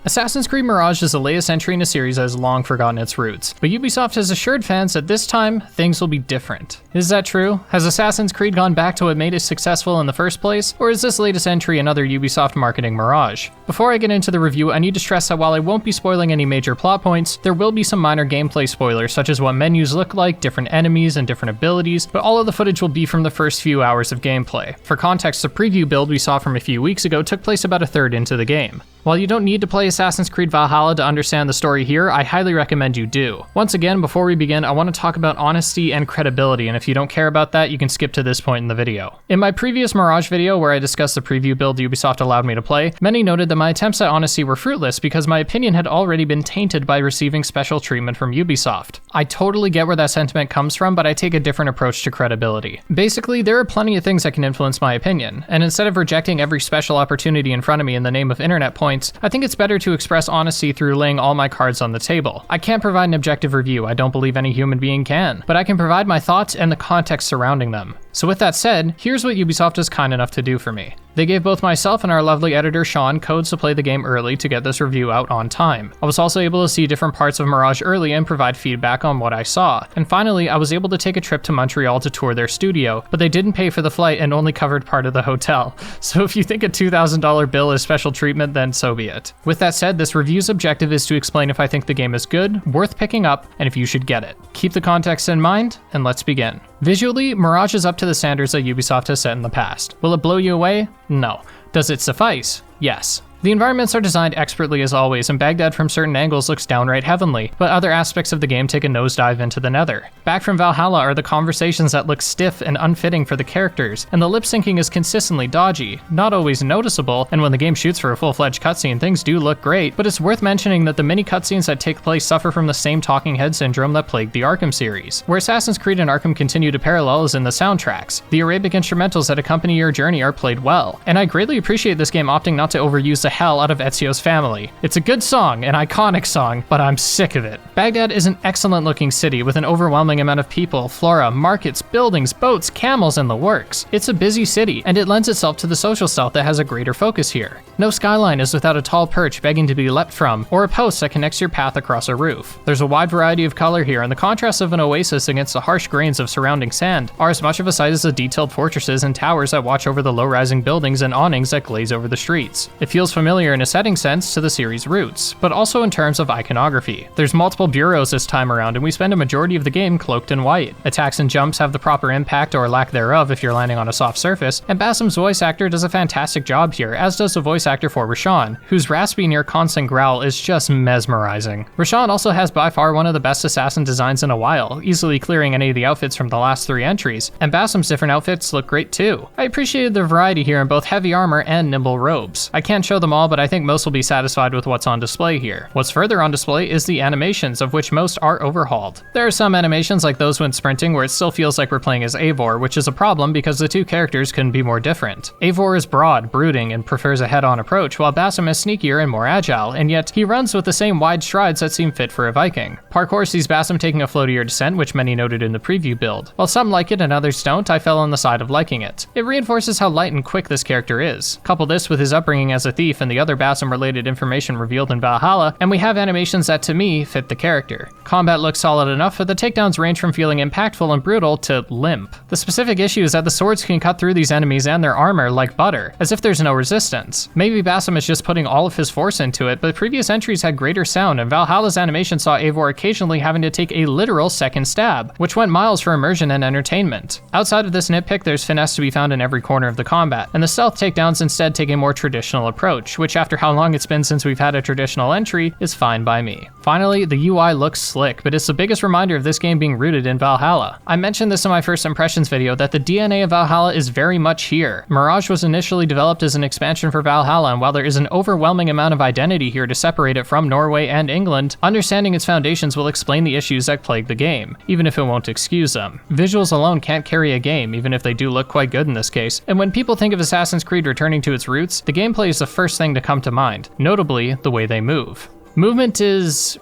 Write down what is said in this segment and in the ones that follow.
Assassin's Creed Mirage is the latest entry in a series that has long forgotten its roots, but Ubisoft has assured fans that this time, things will be different. Is that true? Has Assassin's Creed gone back to what made it successful in the first place, or is this latest entry another Ubisoft marketing mirage? Before I get into the review, I need to stress that while I won't be spoiling any major plot points, there will be some minor gameplay spoilers, such as what menus look like, different enemies, and different abilities, but all of the footage will be from the first few hours of gameplay. For context, the preview build we saw from a few weeks ago took place about a third into the game. While you don't need to play Assassin's Creed Valhalla to understand the story here, I highly recommend you do. Once again, before we begin, I want to talk about honesty and credibility, and if you don't care about that, you can skip to this point in the video. In my previous Mirage video, where I discussed the preview build Ubisoft allowed me to play, many noted that my attempts at honesty were fruitless because my opinion had already been tainted by receiving special treatment from Ubisoft. I totally get where that sentiment comes from, but I take a different approach to credibility. Basically, there are plenty of things that can influence my opinion, and instead of rejecting every special opportunity in front of me in the name of internet points, I think it's better to express honesty through laying all my cards on the table. I can't provide an objective review, I don't believe any human being can, but I can provide my thoughts and the context surrounding them. So with that said, here's what Ubisoft is kind enough to do for me. They gave both myself and our lovely editor Sean codes to play the game early to get this review out on time. I was also able to see different parts of Mirage early and provide feedback on what I saw. And finally, I was able to take a trip to Montreal to tour their studio, but they didn't pay for the flight and only covered part of the hotel. So if you think a $2,000 bill is special treatment, then so be it. With that said, this review's objective is to explain if I think the game is good, worth picking up, and if you should get it. Keep the context in mind, and let's begin. Visually, Mirage is up to the standards that Ubisoft has set in the past. Will it blow you away? No. Does it suffice? Yes. The environments are designed expertly as always, and Baghdad from certain angles looks downright heavenly, but other aspects of the game take a nosedive into the nether. Back from Valhalla are the conversations that look stiff and unfitting for the characters, and the lip syncing is consistently dodgy, not always noticeable, and when the game shoots for a full-fledged cutscene, things do look great, but it's worth mentioning that the mini cutscenes that take place suffer from the same talking head syndrome that plagued the Arkham series. Where Assassin's Creed and Arkham continue to parallel is in the soundtracks. The Arabic instrumentals that accompany your journey are played well, and I greatly appreciate this game opting not to overuse the hell out of Ezio's family. It's a good song, an iconic song, but I'm sick of it. Baghdad is an excellent looking city with an overwhelming amount of people, flora, markets, buildings, boats, camels, and the works. It's a busy city, and it lends itself to the social stealth that has a greater focus here. No skyline is without a tall perch begging to be leapt from, or a post that connects your path across a roof. There's a wide variety of color here, and the contrast of an oasis against the harsh grains of surrounding sand are as much of a sight as the detailed fortresses and towers that watch over the low-rising buildings and awnings that glaze over the streets. It feels familiar in a setting sense to the series' roots, but also in terms of iconography. There's multiple bureaus this time around, and we spend a majority of the game cloaked in white. Attacks and jumps have the proper impact or lack thereof if you're landing on a soft surface, and Basim's voice actor does a fantastic job here, as does the voice actor for Roshan, whose raspy near constant growl is just mesmerizing. Roshan also has by far one of the best assassin designs in a while, easily clearing any of the outfits from the last 3 entries, and Basim's different outfits look great too. I appreciated the variety here in both heavy armor and nimble robes. I can't show them all, but I think most will be satisfied with what's on display here. What's further on display is the animations, of which most are overhauled. There are some animations like those when sprinting where it still feels like we're playing as Eivor, which is a problem because the two characters couldn't be more different. Eivor is broad, brooding, and prefers a head-on approach, while Basim is sneakier and more agile, and yet he runs with the same wide strides that seem fit for a Viking. Parkour sees Basim taking a floatier descent, which many noted in the preview build. While some like it and others don't, I fell on the side of liking it. It reinforces how light and quick this character is. Couple this with his upbringing as a thief and the other Basim-related information revealed in Valhalla, and we have animations that, to me, fit the character. Combat looks solid enough, but the takedowns range from feeling impactful and brutal to limp. The specific issue is that the swords can cut through these enemies and their armor like butter, as if there's no resistance. Maybe Basim is just putting all of his force into it, but previous entries had greater sound, and Valhalla's animation saw Eivor occasionally having to take a literal second stab, which went miles for immersion and entertainment. Outside of this nitpick, there's finesse to be found in every corner of the combat, and the stealth takedowns instead take a more traditional approach, which after how long it's been since we've had a traditional entry is fine by me. Finally, the UI looks slick, but it's the biggest reminder of this game being rooted in Valhalla. I mentioned this in my first impressions video that the DNA of Valhalla is very much here. Mirage was initially developed as an expansion for Valhalla, and while there is an overwhelming amount of identity here to separate it from Norway and England, understanding its foundations will explain the issues that plague the game, even if it won't excuse them. Visuals alone can't carry a game, even if they do look quite good in this case, and when people think of Assassin's Creed returning to its roots, the gameplay is the first thing to come to mind, notably the way they move. Movement is...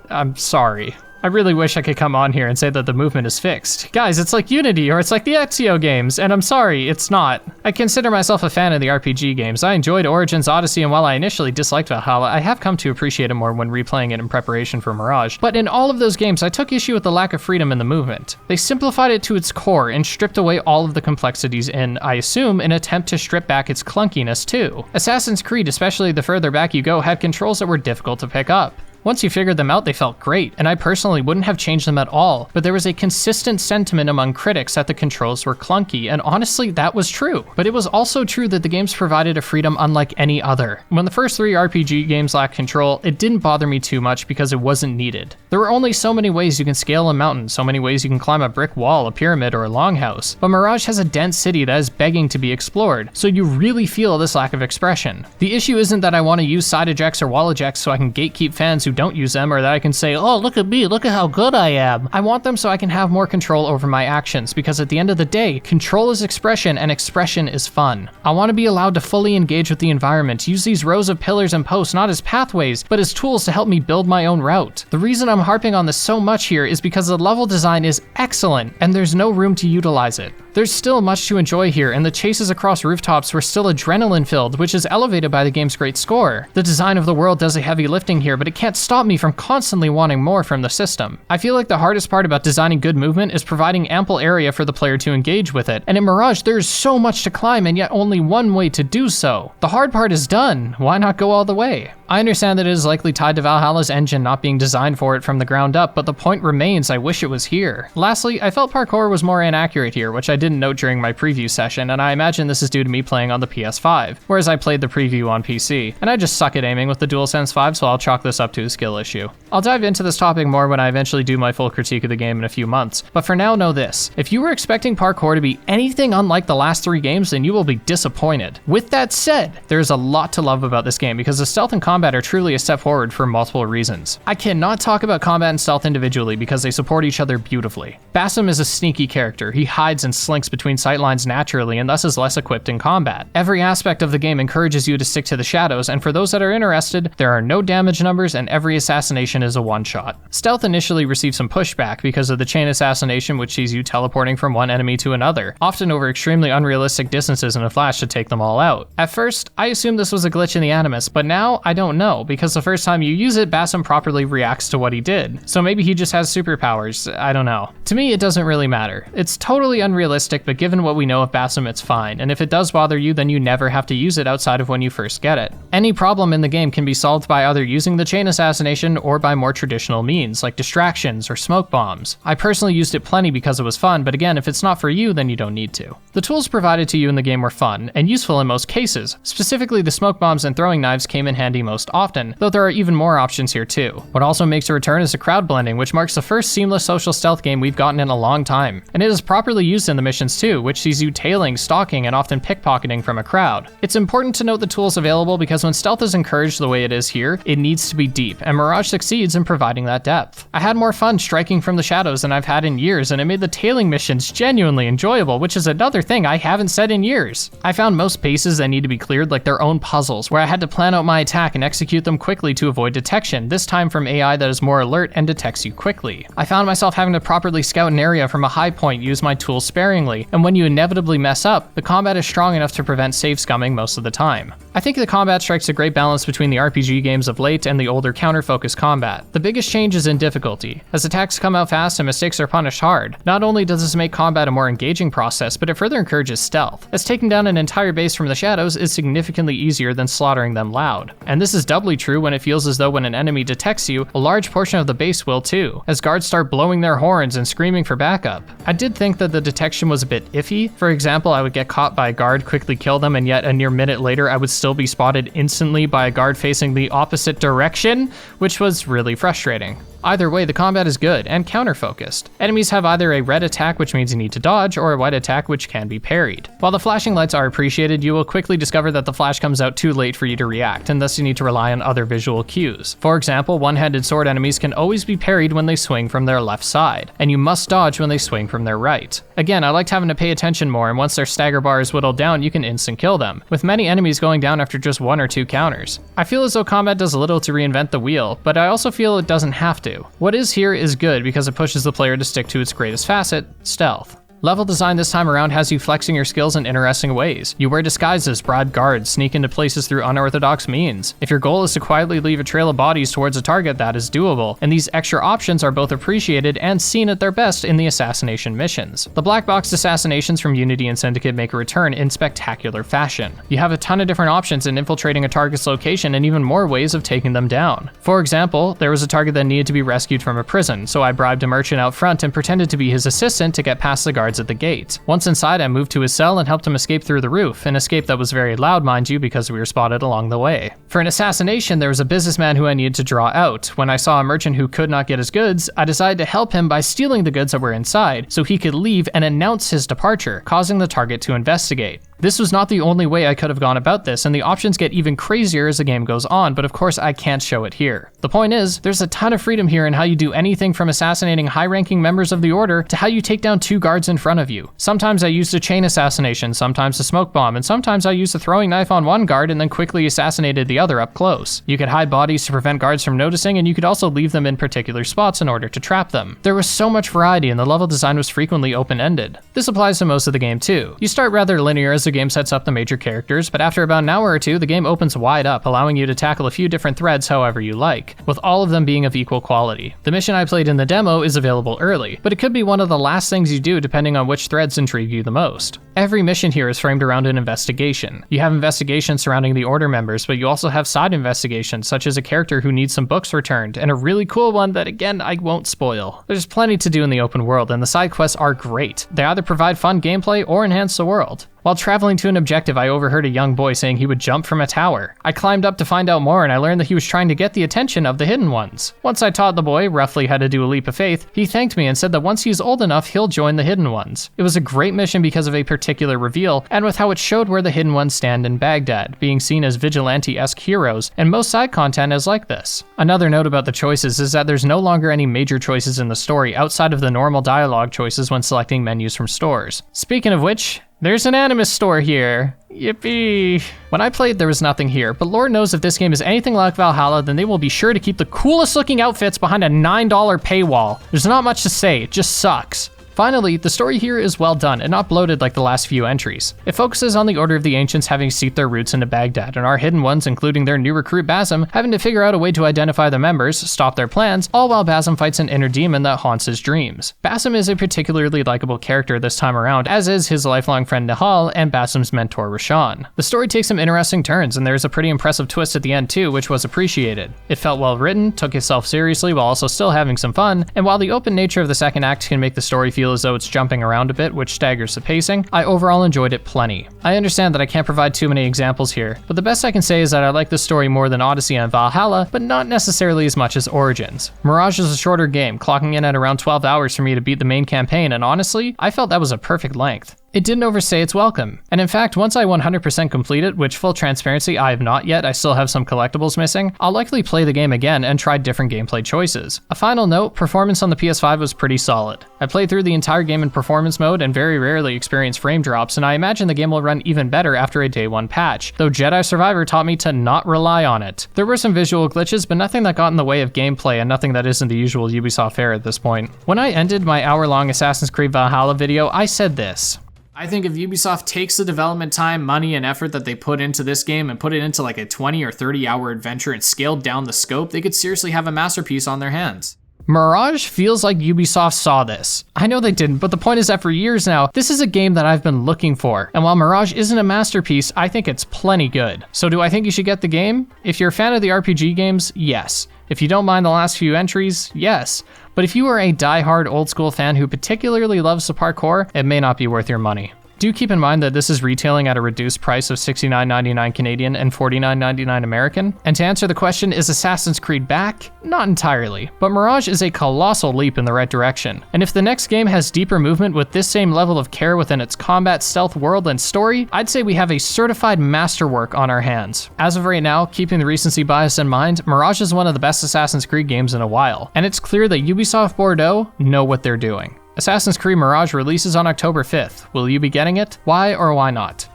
I'm sorry. I really wish I could come on here and say that the movement is fixed. Guys, it's like Unity or it's like the Ezio games, and I'm sorry, it's not. I consider myself a fan of the RPG games. I enjoyed Origins, Odyssey, and while I initially disliked Valhalla, I have come to appreciate it more when replaying it in preparation for Mirage. But in all of those games, I took issue with the lack of freedom in the movement. They simplified it to its core and stripped away all of the complexities in, I assume, an attempt to strip back its clunkiness too. Assassin's Creed, especially the further back you go, had controls that were difficult to pick up. Once you figured them out, they felt great, and I personally wouldn't have changed them at all, but there was a consistent sentiment among critics that the controls were clunky, and honestly, that was true. But it was also true that the games provided a freedom unlike any other. When the first 3 RPG games lacked control, it didn't bother me too much because it wasn't needed. There were only so many ways you can scale a mountain, so many ways you can climb a brick wall, a pyramid, or a longhouse. But Mirage has a dense city that is begging to be explored, so you really feel this lack of expression. The issue isn't that I want to use side ejects or wall ejects so I can gatekeep fans who don't use them, or that I can say, oh, look at me, look at how good I am. I want them so I can have more control over my actions, because at the end of the day, control is expression and expression is fun. I want to be allowed to fully engage with the environment, use these rows of pillars and posts not as pathways, but as tools to help me build my own route. The reason I'm harping on this so much here is because the level design is excellent, and there's no room to utilize it. There's still much to enjoy here, and the chases across rooftops were still adrenaline-filled, which is elevated by the game's great score. The design of the world does a heavy lifting here, but it can't stop me from constantly wanting more from the system. I feel like the hardest part about designing good movement is providing ample area for the player to engage with it, and in Mirage there's so much to climb and yet only one way to do so. The hard part is done, why not go all the way? I understand that it is likely tied to Valhalla's engine not being designed for it from the ground up, but the point remains, I wish it was here. Lastly, I felt parkour was more inaccurate here, which I didn't note during my preview session, and I imagine this is due to me playing on the PS5, whereas I played the preview on PC, and I just suck at aiming with the DualSense 5, so I'll chalk this up to a skill issue. I'll dive into this topic more when I eventually do my full critique of the game in a few months, but for now know this: if you were expecting parkour to be anything unlike the last 3 games, then you will be disappointed. With that said, there's a lot to love about this game because the stealth and combat are truly a step forward for multiple reasons. I cannot talk about combat and stealth individually because they support each other beautifully. Basim is a sneaky character. He hides and slinks between sightlines naturally and thus is less equipped in combat. Every aspect of the game encourages you to stick to the shadows, and for those that are interested, there are no damage numbers and every assassination is a one-shot. Stealth initially received some pushback because of the chain assassination, which sees you teleporting from one enemy to another, often over extremely unrealistic distances in a flash to take them all out. At first, I assumed this was a glitch in the Animus, but now I don't know, because the first time you use it, Basim properly reacts to what he did. So maybe he just has superpowers, I don't know. To me, it doesn't really matter. It's totally unrealistic, but given what we know of Basim, it's fine, and if it does bother you, then you never have to use it outside of when you first get it. Any problem in the game can be solved by either using the chain assassination or by more traditional means, like distractions or smoke bombs. I personally used it plenty because it was fun, but again, if it's not for you, then you don't need to. The tools provided to you in the game were fun, and useful in most cases. Specifically, the smoke bombs and throwing knives came in handy most often, though there are even more options here too. What also makes a return is the crowd blending, which marks the first seamless social stealth game we've gotten in a long time. And it is properly used in the missions too, which sees you tailing, stalking, and often pickpocketing from a crowd. It's important to note the tools available because when stealth is encouraged the way it is here, it needs to be deep, and Mirage succeeds in providing that depth. I had more fun striking from the shadows than I've had in years, and it made the tailing missions genuinely enjoyable, which is another thing I haven't said in years. I found most bases that need to be cleared like their own puzzles, where I had to plan out my attack and execute them quickly to avoid detection, this time from AI that is more alert and detects you quickly. I found myself having to properly scout an area from a high point, use my tools sparingly, and when you inevitably mess up, the combat is strong enough to prevent save scumming most of the time. I think the combat strikes a great balance between the RPG games of late and the older counter-focused combat. The biggest change is in difficulty, as attacks come out fast and mistakes are punished hard. Not only does this make combat a more engaging process, but it further encourages stealth, as taking down an entire base from the shadows is significantly easier than slaughtering them loud. And this is doubly true when it feels as though when an enemy detects you, a large portion of the base will too, as guards start blowing their horns and screaming for backup. I did think that the detection was a bit iffy. For example, I would get caught by a guard, quickly kill them, and yet a near minute later I would still be spotted instantly by a guard facing the opposite direction, which was really frustrating. Either way, the combat is good and counter-focused. Enemies have either a red attack, which means you need to dodge, or a white attack, which can be parried. While the flashing lights are appreciated, you will quickly discover that the flash comes out too late for you to react, and thus you need to rely on other visual cues. For example, one-handed sword enemies can always be parried when they swing from their left side, and you must dodge when they swing from their right. Again, I liked having to pay attention more, and once their stagger bar is whittled down, you can instant kill them, with many enemies going down after just 1 or 2 counters. I feel as though combat does little to reinvent the wheel, but I also feel it doesn't have to. do. What is here is good because it pushes the player to stick to its greatest facet, stealth. Level design this time around has you flexing your skills in interesting ways. You wear disguises, bribe guards, sneak into places through unorthodox means. If your goal is to quietly leave a trail of bodies towards a target, that is doable, and these extra options are both appreciated and seen at their best in the assassination missions. The black box assassinations from Unity and Syndicate make a return in spectacular fashion. You have a ton of different options in infiltrating a target's location and even more ways of taking them down. For example, there was a target that needed to be rescued from a prison, so I bribed a merchant out front and pretended to be his assistant to get past the guards at the gate. Once inside, I moved to his cell and helped him escape through the roof, an escape that was very loud, mind you, because we were spotted along the way. For an assassination, there was a businessman who I needed to draw out. When I saw a merchant who could not get his goods, I decided to help him by stealing the goods that were inside, so he could leave and announce his departure, causing the target to investigate. This was not the only way I could have gone about this, and the options get even crazier as the game goes on, but of course I can't show it here. The point is, there's a ton of freedom here in how you do anything from assassinating high-ranking members of the Order to how you take down 2 guards in front of you. Sometimes I used a chain assassination, sometimes a smoke bomb, and sometimes I used a throwing knife on one guard and then quickly assassinated the other up close. You could hide bodies to prevent guards from noticing, and you could also leave them in particular spots in order to trap them. There was so much variety, and the level design was frequently open-ended. This applies to most of the game too. You start rather linear as the game sets up the major characters, but after about an hour or two, the game opens wide up, allowing you to tackle a few different threads however you like, with all of them being of equal quality. The mission I played in the demo is available early, but it could be one of the last things you do depending on which threads intrigue you the most. Every mission here is framed around an investigation. You have investigations surrounding the Order members, but you also have side investigations, such as a character who needs some books returned, and a really cool one that again I won't spoil. There's plenty to do in the open world, and the side quests are great. They either provide fun gameplay or enhance the world. While traveling to an objective, I overheard a young boy saying he would jump from a tower. I climbed up to find out more, and I learned that he was trying to get the attention of the hidden ones. Once I taught the boy roughly how to do a leap of faith, he thanked me and said that once he's old enough, he'll join the hidden ones. It was a great mission because of a particular reveal, and with how it showed where the hidden ones stand in Baghdad, being seen as vigilante-esque heroes, and most side content is like this. Another note about the choices is that there's no longer any major choices in the story outside of the normal dialogue choices when selecting menus from stores. Speaking of which, there's an Animus store here. Yippee. When I played, there was nothing here, but Lord knows if this game is anything like Valhalla, then they will be sure to keep the coolest looking outfits behind a $9 paywall. There's not much to say, it just sucks. Finally, the story here is well done and not bloated like the last few entries. It focuses on the Order of the Ancients having steeped their roots into Baghdad, and our hidden ones, including their new recruit Basim, having to figure out a way to identify the members, stop their plans, all while Basim fights an inner demon that haunts his dreams. Basim is a particularly likable character this time around, as is his lifelong friend Nihal and Basim's mentor Rashan. The story takes some interesting turns, and there's a pretty impressive twist at the end too, which was appreciated. It felt well written, took itself seriously while also still having some fun, and while the open nature of the second act can make the story feel as though it's jumping around a bit, which staggers the pacing, I overall enjoyed it plenty. I understand that I can't provide too many examples here, but the best I can say is that I like this story more than Odyssey and Valhalla, but not necessarily as much as Origins. Mirage is a shorter game, clocking in at around 12 hours for me to beat the main campaign, and honestly, I felt that was a perfect length. It didn't overstay its welcome, and in fact, once I 100% complete it, which full transparency I have not yet, I still have some collectibles missing, I'll likely play the game again and try different gameplay choices. A final note, performance on the PS5 was pretty solid. I played through the entire game in performance mode and very rarely experienced frame drops, and I imagine the game will run even better after a day one patch, though Jedi Survivor taught me to not rely on it. There were some visual glitches, but nothing that got in the way of gameplay and nothing that isn't the usual Ubisoft fare at this point. When I ended my hour-long Assassin's Creed Valhalla video, I said this: I think if Ubisoft takes the development time, money, and effort that they put into this game and put it into like a 20 or 30 hour adventure and scaled down the scope, they could seriously have a masterpiece on their hands. Mirage feels like Ubisoft saw this. I know they didn't, but the point is that for years now, this is a game that I've been looking for. And while Mirage isn't a masterpiece, I think it's plenty good. So do I think you should get the game? If you're a fan of the RPG games, yes. If you don't mind the last few entries, yes. But if you are a die-hard old school fan who particularly loves the parkour, it may not be worth your money. Do keep in mind that this is retailing at a reduced price of $69.99 Canadian and $49.99 American. And to answer the question, is Assassin's Creed back? Not entirely, but Mirage is a colossal leap in the right direction. And if the next game has deeper movement with this same level of care within its combat, stealth, world, and story, I'd say we have a certified masterwork on our hands. As of right now, keeping the recency bias in mind, Mirage is one of the best Assassin's Creed games in a while, and it's clear that Ubisoft Bordeaux know what they're doing. Assassin's Creed Mirage releases on October 5th. Will you be getting it? Why or why not?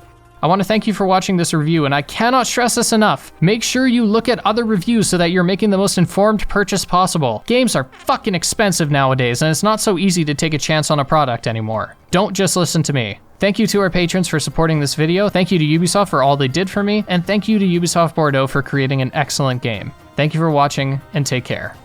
I want to thank you for watching this review, and I cannot stress this enough. Make sure you look at other reviews so that you're making the most informed purchase possible. Games are fucking expensive nowadays, and it's not so easy to take a chance on a product anymore. Don't just listen to me. Thank you to our patrons for supporting this video, thank you to Ubisoft for all they did for me, and thank you to Ubisoft Bordeaux for creating an excellent game. Thank you for watching, and take care.